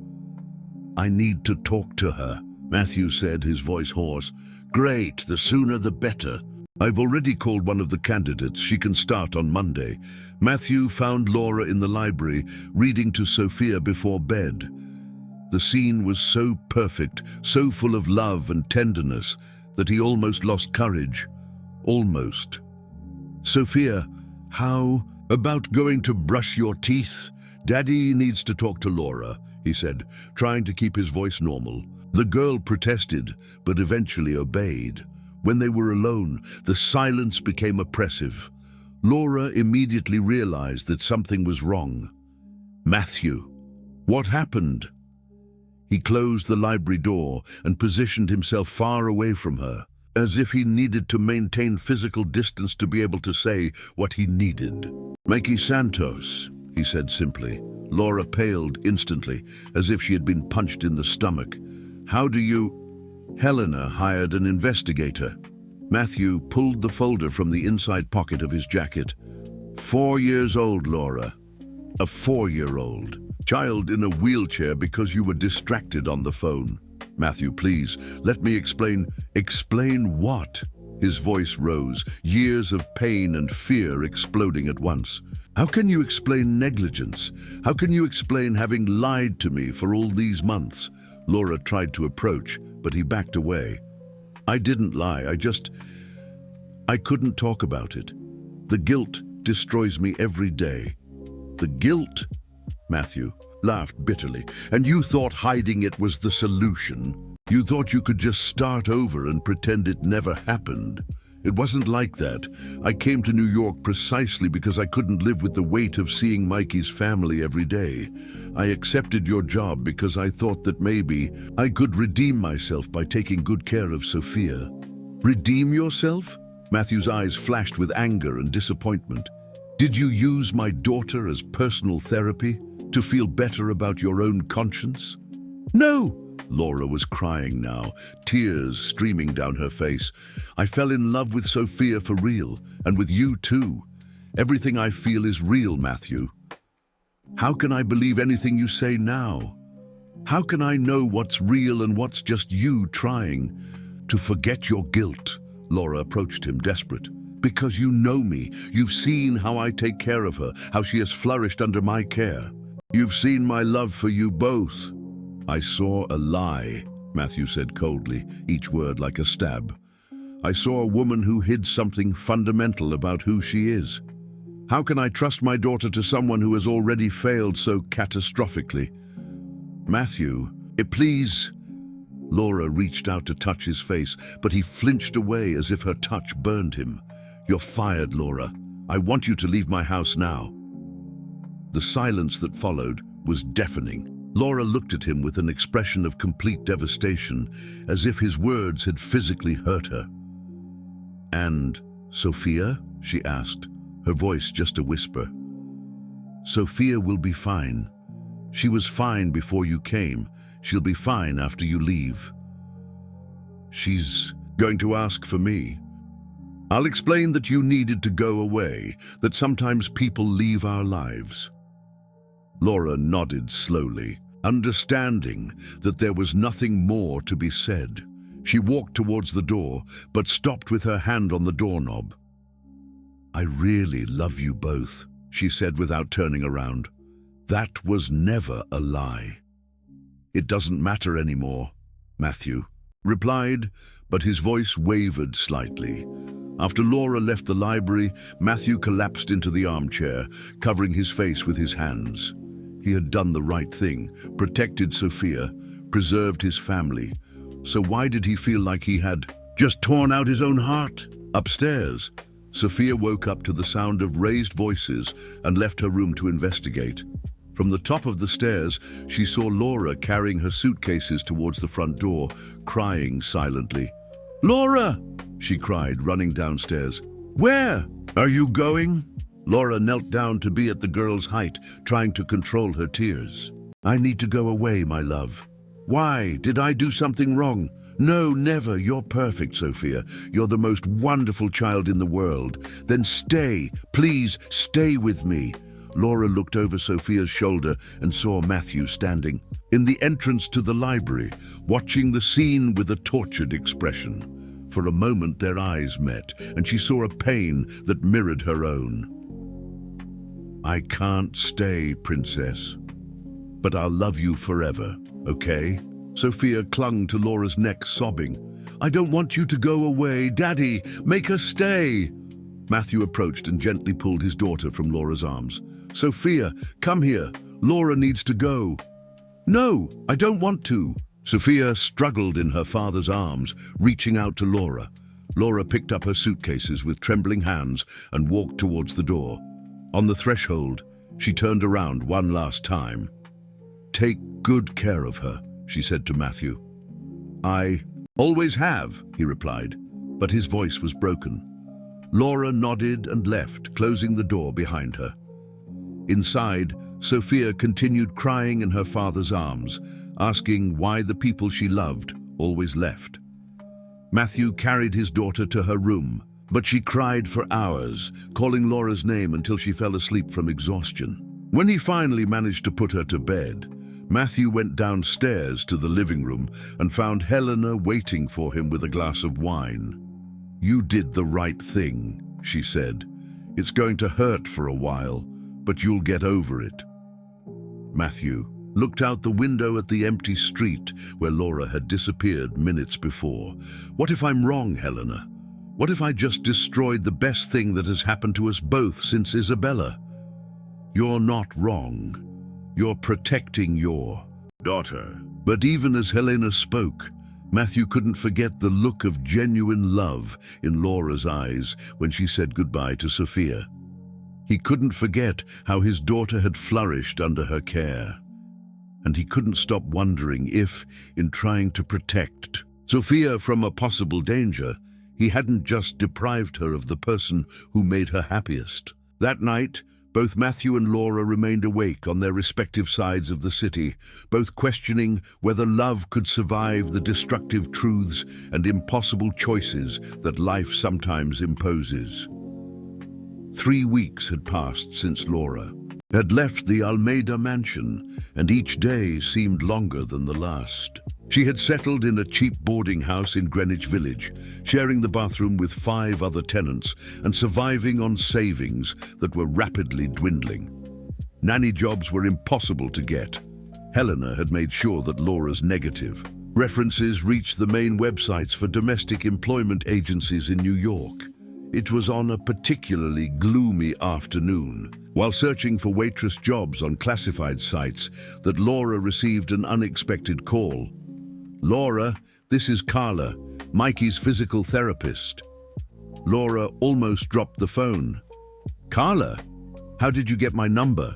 "I need to talk to her," Matthew said, his voice hoarse. "Great, the sooner the better. I've already called one of the candidates. She can start on Monday." Matthew found Laura in the library, reading to Sophia before bed. The scene was so perfect, so full of love and tenderness, that he almost lost courage. Almost. "Sophia, how about going to brush your teeth? Daddy needs to talk to Laura," he said, trying to keep his voice normal. The girl protested, but eventually obeyed. When they were alone, the silence became oppressive. Laura immediately realized that something was wrong. "Matthew, what happened?" He closed the library door and positioned himself far away from her, as if he needed to maintain physical distance to be able to say what he needed. "Mikey Santos," he said simply. Laura paled instantly, as if she had been punched in the stomach. "How do you—" "Helena hired an investigator." Matthew pulled the folder from the inside pocket of his jacket. 4 years old, Laura. A 4-year-old. Child in a wheelchair because you were distracted on the phone. "Matthew, please, let me explain." "Explain what?" His voice rose, years of pain and fear exploding at once. "How can you explain negligence? How can you explain having lied to me for all these months?" Laura tried to approach, but he backed away. "I didn't lie, I couldn't talk about it. The guilt destroys me every day." "The guilt?" Matthew laughed bitterly. "And you thought hiding it was the solution? You thought you could just start over and pretend it never happened? It wasn't like that. I came to New York precisely because I couldn't live with the weight of seeing Mikey's family every day. I accepted your job because I thought that maybe I could redeem myself by taking good care of Sophia." "Redeem yourself?" Matthew's eyes flashed with anger and disappointment. "Did you use my daughter as personal therapy to feel better about your own conscience?" "No!" Laura was crying now, tears streaming down her face. "I fell in love with Sophia for real, and with you too. Everything I feel is real, Matthew. How can I believe anything you say now? How can I know what's real and what's just you trying to forget your guilt?" Laura approached him, desperate. Because you know me. You've seen how I take care of her, how she has flourished under my care. You've seen my love for you both." "I saw a lie," Matthew said coldly, each word like a stab. "I saw a woman who hid something fundamental about who she is. How can I trust my daughter to someone who has already failed so catastrophically?" "Matthew, please." Laura reached out to touch his face, but he flinched away as if her touch burned him. "You're fired, Laura. I want you to leave my house now." The silence that followed was deafening. Laura looked at him with an expression of complete devastation, as if his words had physically hurt her. "And Sophia?" she asked, her voice just a whisper. "Sophia will be fine. She was fine before you came. She'll be fine after you leave." "She's going to ask for me. I'll explain that you needed to go away, that sometimes people leave our lives." Laura nodded slowly, understanding that there was nothing more to be said. She walked towards the door, but stopped with her hand on the doorknob. "I really love you both," she said without turning around. "That was never a lie." "It doesn't matter anymore," Matthew replied, but his voice wavered slightly. After Laura left the library, Matthew collapsed into the armchair, covering his face with his hands. He had done the right thing, protected Sophia, preserved his family. So why did he feel like he had just torn out his own heart? Upstairs, Sophia woke up to the sound of raised voices and left her room to investigate. From the top of the stairs, she saw Laura carrying her suitcases towards the front door, crying silently. "Laura!" she cried, running downstairs. "Where are you going?" Laura knelt down to be at the girl's height, trying to control her tears. "I need to go away, my love." "Why? Did I do something wrong?" "No, never. You're perfect, Sophia. You're the most wonderful child in the world." "Then stay. Please, stay with me." Laura looked over Sophia's shoulder and saw Matthew standing in the entrance to the library, watching the scene with a tortured expression. For a moment their eyes met, and she saw a pain that mirrored her own. "I can't stay, princess, but I'll love you forever, okay?" Sophia clung to Laura's neck, sobbing. "I don't want you to go away. Daddy, make her stay." Matthew approached and gently pulled his daughter from Laura's arms. "Sophia, come here. Laura needs to go." "No, I don't want to." Sophia struggled in her father's arms, reaching out to Laura. Laura picked up her suitcases with trembling hands and walked towards the door. On the threshold, she turned around one last time. "Take good care of her," she said to Matthew. "I always have," he replied, but his voice was broken. Laura nodded and left, closing the door behind her. Inside, Sophia continued crying in her father's arms, asking why the people she loved always left. Matthew carried his daughter to her room, but she cried for hours, calling Laura's name until she fell asleep from exhaustion. When he finally managed to put her to bed, Matthew went downstairs to the living room and found Helena waiting for him with a glass of wine. "You did the right thing," she said. "It's going to hurt for a while, but you'll get over it." Matthew looked out the window at the empty street where Laura had disappeared minutes before. "What if I'm wrong, Helena? What if I just destroyed the best thing that has happened to us both since Isabella?" "You're not wrong. You're protecting your daughter." But even as Helena spoke, Matthew couldn't forget the look of genuine love in Laura's eyes when she said goodbye to Sophia. He couldn't forget how his daughter had flourished under her care. And he couldn't stop wondering if, in trying to protect Sophia from a possible danger, he hadn't just deprived her of the person who made her happiest. That night, both Matthew and Laura remained awake on their respective sides of the city, both questioning whether love could survive the destructive truths and impossible choices that life sometimes imposes. 3 weeks had passed since Laura had left the Almeida mansion, and each day seemed longer than the last. She had settled in a cheap boarding house in Greenwich Village, sharing the bathroom with 5 other tenants and surviving on savings that were rapidly dwindling. Nanny jobs were impossible to get. Helena had made sure that Laura's negative references reached the main websites for domestic employment agencies in New York. It was on a particularly gloomy afternoon, while searching for waitress jobs on classified sites, that Laura received an unexpected call. "Laura, this is Carla, Mikey's physical therapist." Laura almost dropped the phone. "Carla, how did you get my number?"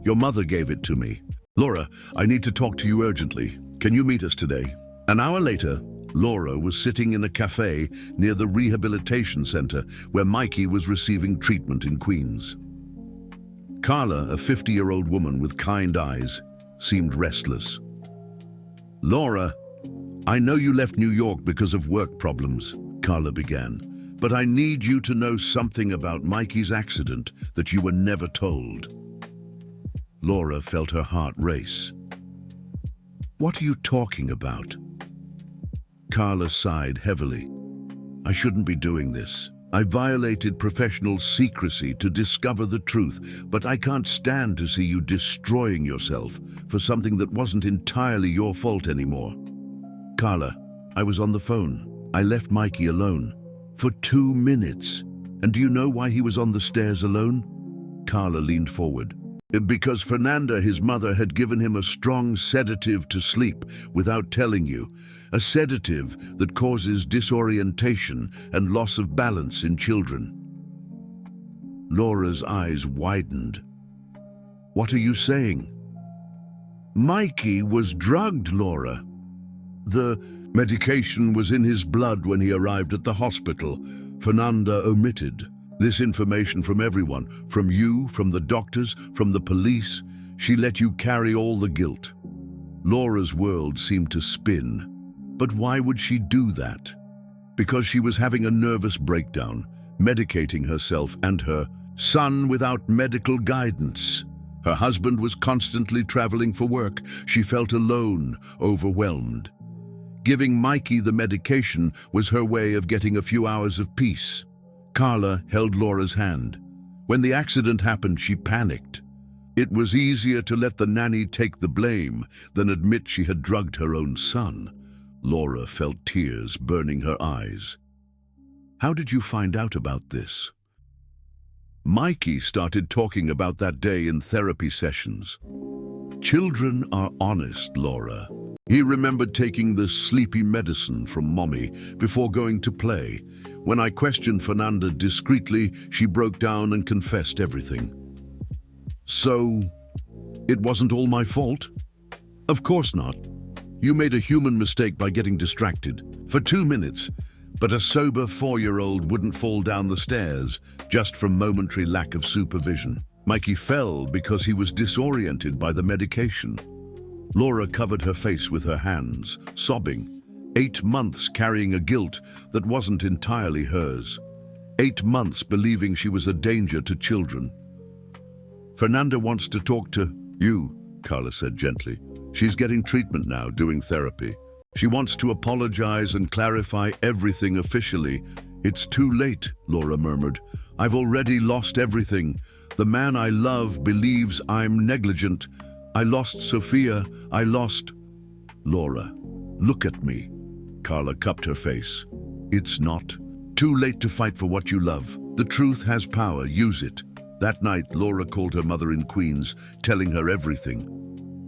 "Your mother gave it to me." "Laura, I need to talk to you urgently. Can you meet us today?" An hour later, Laura was sitting in a cafe near the rehabilitation center where Mikey was receiving treatment in Queens. Carla, a 50-year-old woman with kind eyes, seemed restless. "Laura, I know you left New York because of work problems," Carla began, "but I need you to know something about Mikey's accident that you were never told." Laura felt her heart race. "What are you talking about?" Carla sighed heavily. "I shouldn't be doing this. I violated professional secrecy to discover the truth, but I can't stand to see you destroying yourself for something that wasn't entirely your fault anymore." "Carla, I was on the phone. I left Mikey alone for 2 minutes. And do you know why he was on the stairs alone?" Carla leaned forward. "Because Fernanda, his mother, had given him a strong sedative to sleep without telling you. A sedative that causes disorientation and loss of balance in children." Laura's eyes widened. "What are you saying?" "Mikey was drugged, Laura. The medication was in his blood when he arrived at the hospital. Fernanda omitted this information from everyone, from you, from the doctors, from the police. She let you carry all the guilt." Laura's world seemed to spin. But why would she do that? Because she was having a nervous breakdown, medicating herself and her son without medical guidance. Her husband was constantly traveling for work. She felt alone, overwhelmed. Giving Mikey the medication was her way of getting a few hours of peace. Carla held Laura's hand. When the accident happened, she panicked. It was easier to let the nanny take the blame than admit she had drugged her own son. Laura felt tears burning her eyes. "How did you find out about this?" Mikey started talking about that day in therapy sessions. "Children are honest, Laura. He remembered taking the sleepy medicine from Mommy before going to play. When I questioned Fernanda discreetly, she broke down and confessed everything." "So, it wasn't all my fault?" "Of course not. You made a human mistake by getting distracted for 2 minutes, but a sober 4-year-old wouldn't fall down the stairs just from momentary lack of supervision. Mikey fell because he was disoriented by the medication." Laura covered her face with her hands, sobbing. 8 months carrying a guilt that wasn't entirely hers. 8 months believing she was a danger to children. "Fernanda wants to talk to you," Carla said gently. "She's getting treatment now, doing therapy. She wants to apologize and clarify everything officially." "It's too late," Laura murmured. "I've already lost everything. The man I love believes I'm negligent. I lost Sophia. I lost—" "Laura, look at me." Carla cupped her face. "It's not too late to fight for what you love. The truth has power. Use it." That night, Laura called her mother in Queens, telling her everything.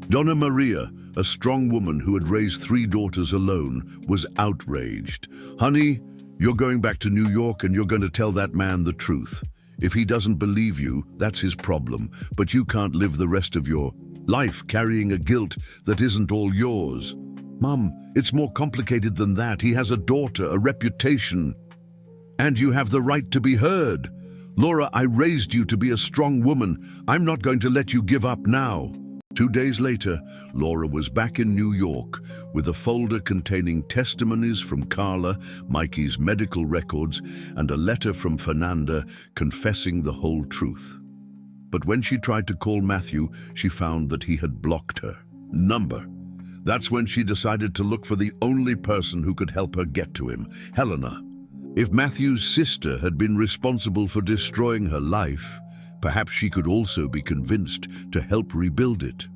Donna Maria, a strong woman who had raised 3 daughters alone, was outraged. "Honey, you're going back to New York and you're going to tell that man the truth. If he doesn't believe you, that's his problem, but you can't live the rest of your life carrying a guilt that isn't all yours." "Mom, it's more complicated than that. He has a daughter, a reputation. And you have the right to be heard. Laura, I raised you to be a strong woman. I'm not going to let you give up now." 2 days later, Laura was back in New York with a folder containing testimonies from Carla, Mikey's medical records, and a letter from Fernanda confessing the whole truth. But when she tried to call Matthew, she found that he had blocked her number. That's when she decided to look for the only person who could help her get to him, Helena. If Matthew's sister had been responsible for destroying her life, perhaps she could also be convinced to help rebuild it.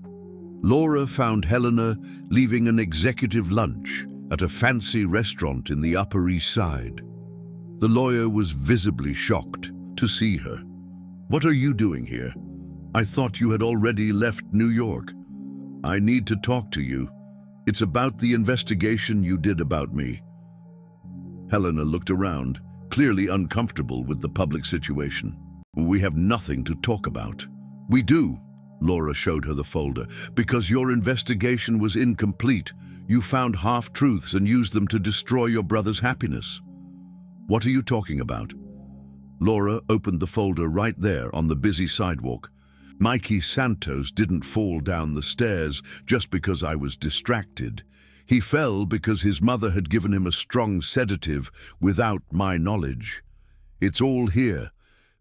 Laura found Helena leaving an executive lunch at a fancy restaurant in the Upper East Side. The lawyer was visibly shocked to see her. "What are you doing here? I thought you had already left New York." "I need to talk to you. It's about the investigation you did about me." Helena looked around, clearly uncomfortable with the public situation. "We have nothing to talk about." "We do." Laura showed her the folder. "Because your investigation was incomplete. You found half-truths and used them to destroy your brother's happiness." "What are you talking about?" Laura opened the folder right there on the busy sidewalk. "Mikey Santos didn't fall down the stairs just because I was distracted. He fell because his mother had given him a strong sedative without my knowledge. It's all here.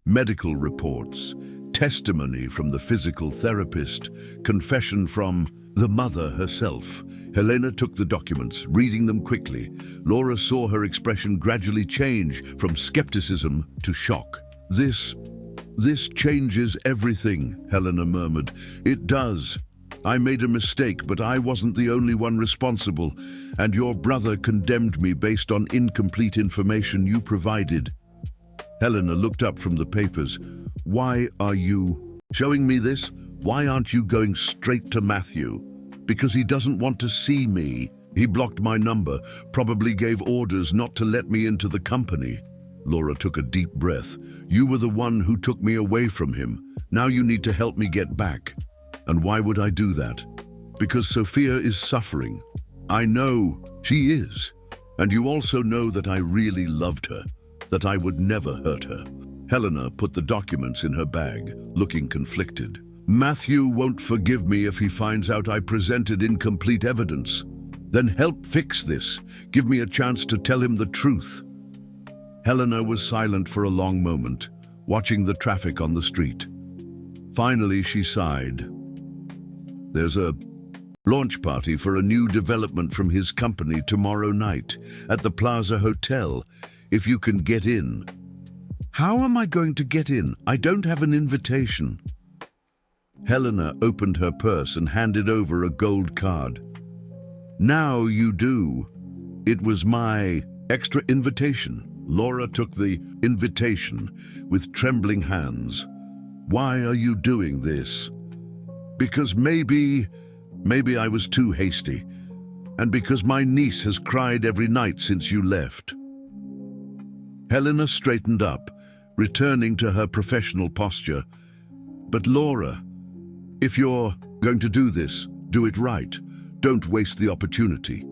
Medical reports, testimony from the physical therapist, confession from the mother herself." Helena took the documents, reading them quickly. Laura saw her expression gradually change from skepticism to shock. This changes everything," Helena murmured. "It does. I made a mistake, but I wasn't the only one responsible, and your brother condemned me based on incomplete information you provided." Helena looked up from the papers. "Why are you showing me this? Why aren't you going straight to Matthew?" "Because he doesn't want to see me. He blocked my number, probably gave orders not to let me into the company." Laura took a deep breath. "You were the one who took me away from him. Now you need to help me get back." "And why would I do that?" "Because Sophia is suffering." "I know she is. And you also know that I really loved her, that I would never hurt her." Helena put the documents in her bag, looking conflicted. "Matthew won't forgive me if he finds out I presented incomplete evidence. Then help fix this. Give me a chance to tell him the truth." Helena was silent for a long moment, watching the traffic on the street. Finally, she sighed. "There's a launch party for a new development from his company tomorrow night at the Plaza Hotel, if you can get in." "How am I going to get in? I don't have an invitation." Helena opened her purse and handed over a gold card. "Now you do. It was my extra invitation." Laura took the invitation with trembling hands. "Why are you doing this?" "Because maybe I was too hasty, and because my niece has cried every night since you left." Helena straightened up, returning to her professional posture. "But Laura, if you're going to do this, do it right. Don't waste the opportunity."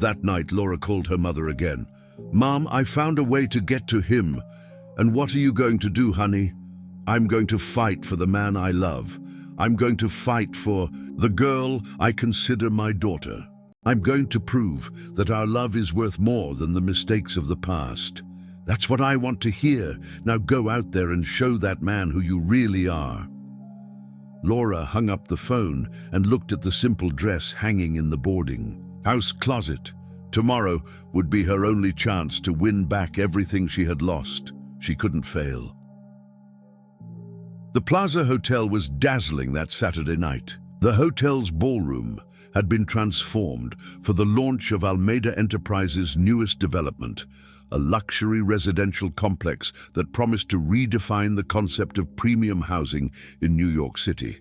That night, Laura called her mother again. "Mom, I found a way to get to him. And what are you going to do, honey?" "I'm going to fight for the man I love. I'm going to fight for the girl I consider my daughter. I'm going to prove that our love is worth more than the mistakes of the past. That's what I want to hear. Now go out there and show that man who you really are." Laura hung up the phone and looked at the simple dress hanging in the boarding house closet. Tomorrow would be her only chance to win back everything she had lost. She couldn't fail. The Plaza Hotel was dazzling that Saturday night. The hotel's ballroom had been transformed for the launch of Almeida Enterprises' newest development, a luxury residential complex that promised to redefine the concept of premium housing in New York City.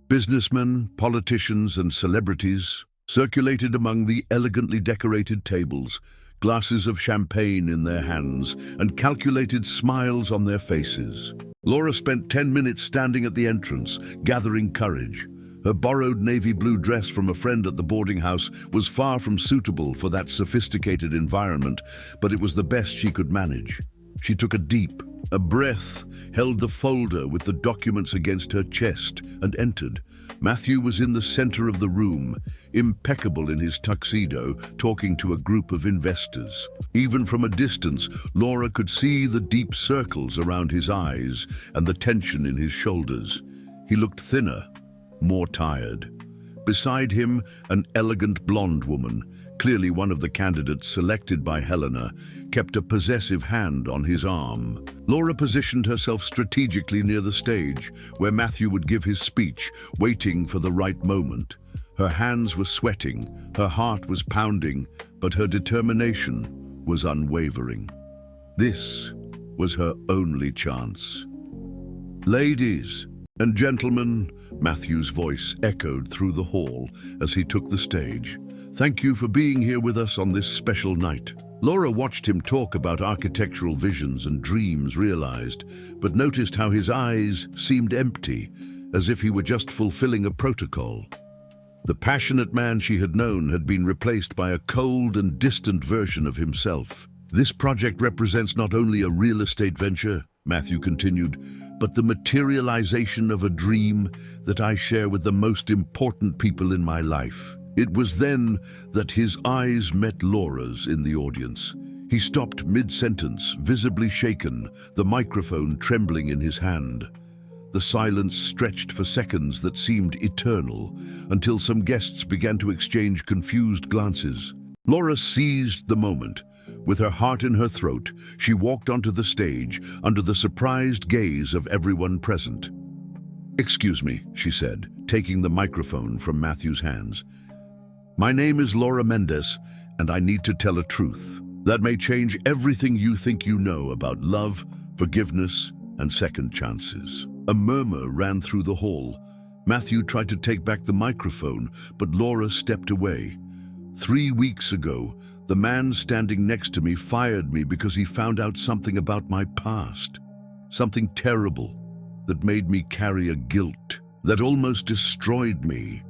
Businessmen, politicians, and celebrities circulated among the elegantly decorated tables, glasses of champagne in their hands, and calculated smiles on their faces. Laura spent 10 minutes standing at the entrance, gathering courage. Her borrowed navy blue dress from a friend at the boarding house was far from suitable for that sophisticated environment, but it was the best she could manage. She took a breath, held the folder with the documents against her chest, and entered. Matthew was in the center of the room, impeccable in his tuxedo, talking to a group of investors. Even from a distance, Laura could see the deep circles around his eyes and the tension in his shoulders. He looked thinner, more tired. Beside him, an elegant blonde woman, clearly one of the candidates selected by Helena, kept a possessive hand on his arm. Laura positioned herself strategically near the stage, where Matthew would give his speech, waiting for the right moment. Her hands were sweating, her heart was pounding, but her determination was unwavering. This was her only chance. "Ladies and gentlemen," Matthew's voice echoed through the hall as he took the stage. "Thank you for being here with us on this special night." Laura watched him talk about architectural visions and dreams realized, but noticed how his eyes seemed empty, as if he were just fulfilling a protocol. The passionate man she had known had been replaced by a cold and distant version of himself. "This project represents not only a real estate venture," Matthew continued, "but the materialization of a dream that I share with the most important people in my life." It was then that his eyes met Laura's in the audience. He stopped mid-sentence, visibly shaken, the microphone trembling in his hand. The silence stretched for seconds that seemed eternal, until some guests began to exchange confused glances. Laura seized the moment. With her heart in her throat, she walked onto the stage under the surprised gaze of everyone present. "Excuse me," she said, taking the microphone from Matthew's hands. "My name is Laura Mendes, and I need to tell a truth that may change everything you think you know about love, forgiveness, and second chances." A murmur ran through the hall. Matthew tried to take back the microphone, but Laura stepped away. "3 weeks ago, the man standing next to me fired me because he found out something about my past. Something terrible that made me carry a guilt that almost destroyed me."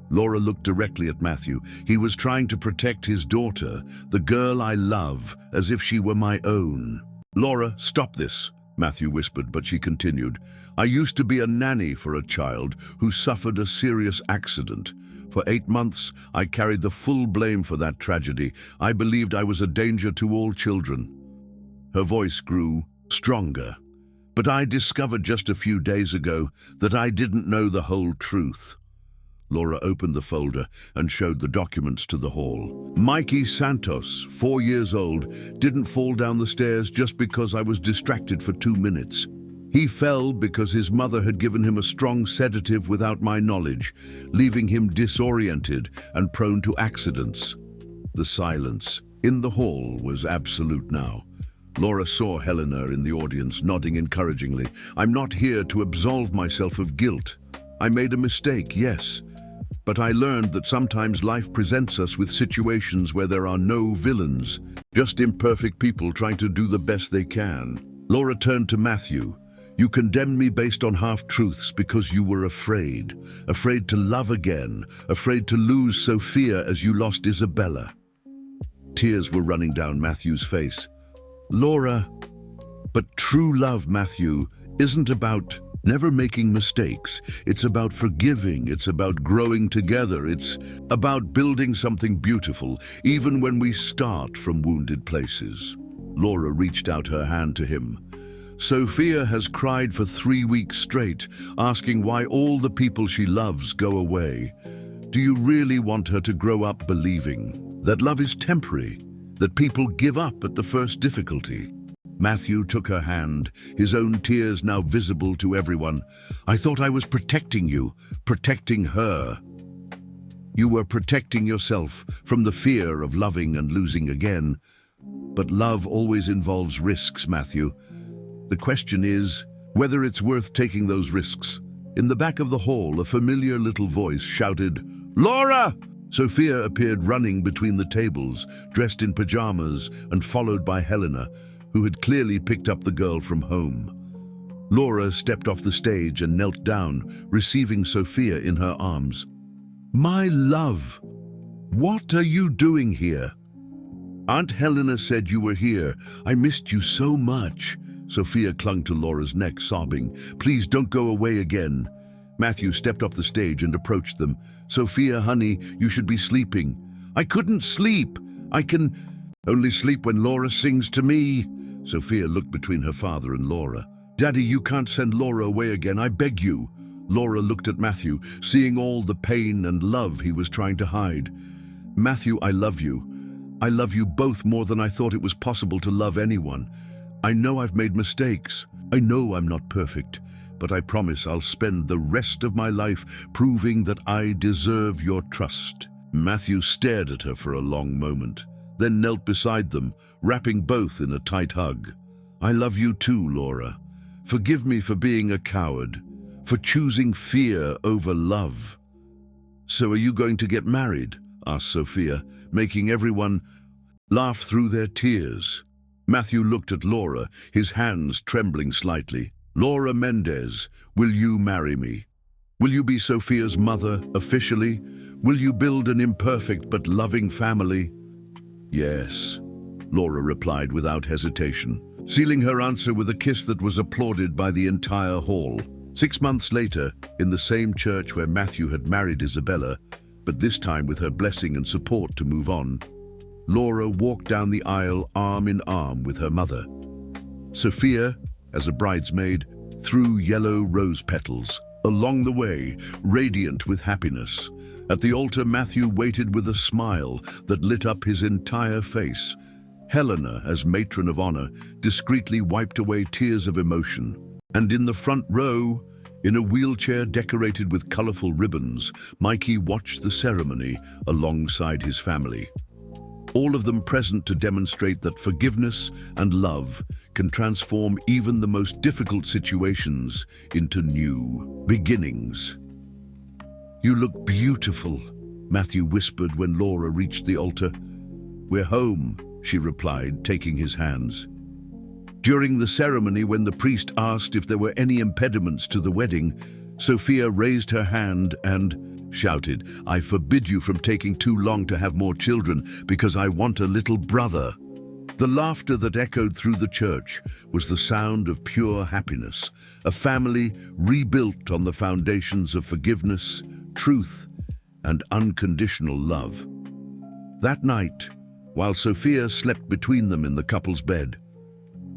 Laura looked directly at Matthew. "He was trying to protect his daughter, the girl I love, as if she were my own." "Laura, stop this," Matthew whispered, but she continued. "I used to be a nanny for a child who suffered a serious accident. For 8 months, I carried the full blame for that tragedy. I believed I was a danger to all children." Her voice grew stronger. "But I discovered just a few days ago that I didn't know the whole truth." Laura opened the folder and showed the documents to the hall. "Mikey Santos, 4 years old, didn't fall down the stairs just because I was distracted for 2 minutes. He fell because his mother had given him a strong sedative without my knowledge, leaving him disoriented and prone to accidents." The silence in the hall was absolute now. Laura saw Helena in the audience, nodding encouragingly. "I'm not here to absolve myself of guilt. I made a mistake, yes. But I learned that sometimes life presents us with situations where there are no villains, just imperfect people trying to do the best they can." Laura turned to Matthew. "You condemned me based on half-truths because you were afraid. Afraid to love again. Afraid to lose Sophia as you lost Isabella." Tears were running down Matthew's face. "Laura, but true love, Matthew, isn't about never making mistakes. It's about forgiving. It's about growing together. It's about building something beautiful, even when we start from wounded places." Laura reached out her hand to him. "Sophia has cried for 3 weeks straight, asking why all the people she loves go away. Do you really want her to grow up believing that love is temporary, that people give up at the first difficulty?" Matthew took her hand, his own tears now visible to everyone. "I thought I was protecting you, protecting her." "You were protecting yourself from the fear of loving and losing again. But love always involves risks, Matthew. The question is whether it's worth taking those risks." In the back of the hall, a familiar little voice shouted, "Laura!" Sophia appeared running between the tables, dressed in pajamas and followed by Helena, who had clearly picked up the girl from home. Laura stepped off the stage and knelt down, receiving Sophia in her arms. "My love, what are you doing here?" "Aunt Helena said you were here. I missed you so much." Sophia clung to Laura's neck, sobbing. "Please don't go away again." Matthew stepped off the stage and approached them. "Sophia, honey, you should be sleeping." "I couldn't sleep. I can only sleep when Laura sings to me." Sophia looked between her father and Laura. "Daddy, you can't send Laura away again, I beg you." Laura looked at Matthew, seeing all the pain and love he was trying to hide. "Matthew, I love you. I love you both more than I thought it was possible to love anyone. I know I've made mistakes. I know I'm not perfect, but I promise I'll spend the rest of my life proving that I deserve your trust." Matthew stared at her for a long moment, then knelt beside them, wrapping both in a tight hug. "I love you too, Laura. Forgive me for being a coward, for choosing fear over love." "So are you going to get married?" asked Sophia, making everyone laugh through their tears. Matthew looked at Laura, his hands trembling slightly. "Laura Mendez, will you marry me? Will you be Sophia's mother officially? Will you build an imperfect but loving family?" "Yes," Laura replied without hesitation, sealing her answer with a kiss that was applauded by the entire hall. 6 months later, in the same church where Matthew had married Isabella, but this time with her blessing and support to move on, Laura walked down the aisle arm in arm with her mother. Sophia, as a bridesmaid, threw yellow rose petals along the way, radiant with happiness. At the altar, Matthew waited with a smile that lit up his entire face. Helena, as matron of honor, discreetly wiped away tears of emotion. And in the front row, in a wheelchair decorated with colorful ribbons, Mikey watched the ceremony alongside his family. All of them present to demonstrate that forgiveness and love can transform even the most difficult situations into new beginnings. "You look beautiful," Matthew whispered when Laura reached the altar. "We're home," she replied, taking his hands. During the ceremony, when the priest asked if there were any impediments to the wedding, Sophia raised her hand and shouted, "I forbid you from taking too long to have more children, because I want a little brother." The laughter that echoed through the church was the sound of pure happiness, a family rebuilt on the foundations of forgiveness, truth, and unconditional love. That night, while Sophia slept between them in the couple's bed,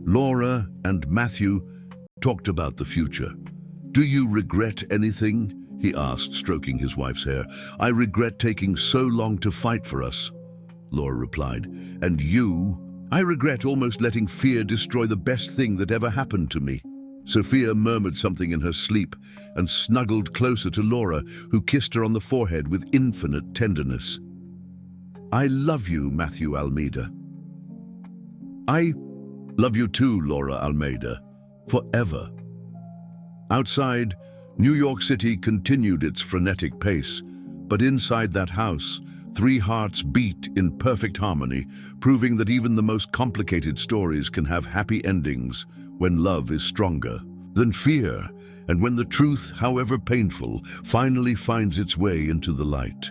Laura and Matthew talked about the future. "Do you regret anything?" he asked, stroking his wife's hair. "I regret taking so long to fight for us," Laura replied. "And you?" "I regret almost letting fear destroy the best thing that ever happened to me." Sophia murmured something in her sleep and snuggled closer to Laura, who kissed her on the forehead with infinite tenderness. "I love you, Matthew Almeida." "I love you too, Laura Almeida, forever." Outside, New York City continued its frenetic pace, but inside that house, 3 hearts beat in perfect harmony, proving that even the most complicated stories can have happy endings when love is stronger than fear, and when the truth, however painful, finally finds its way into the light.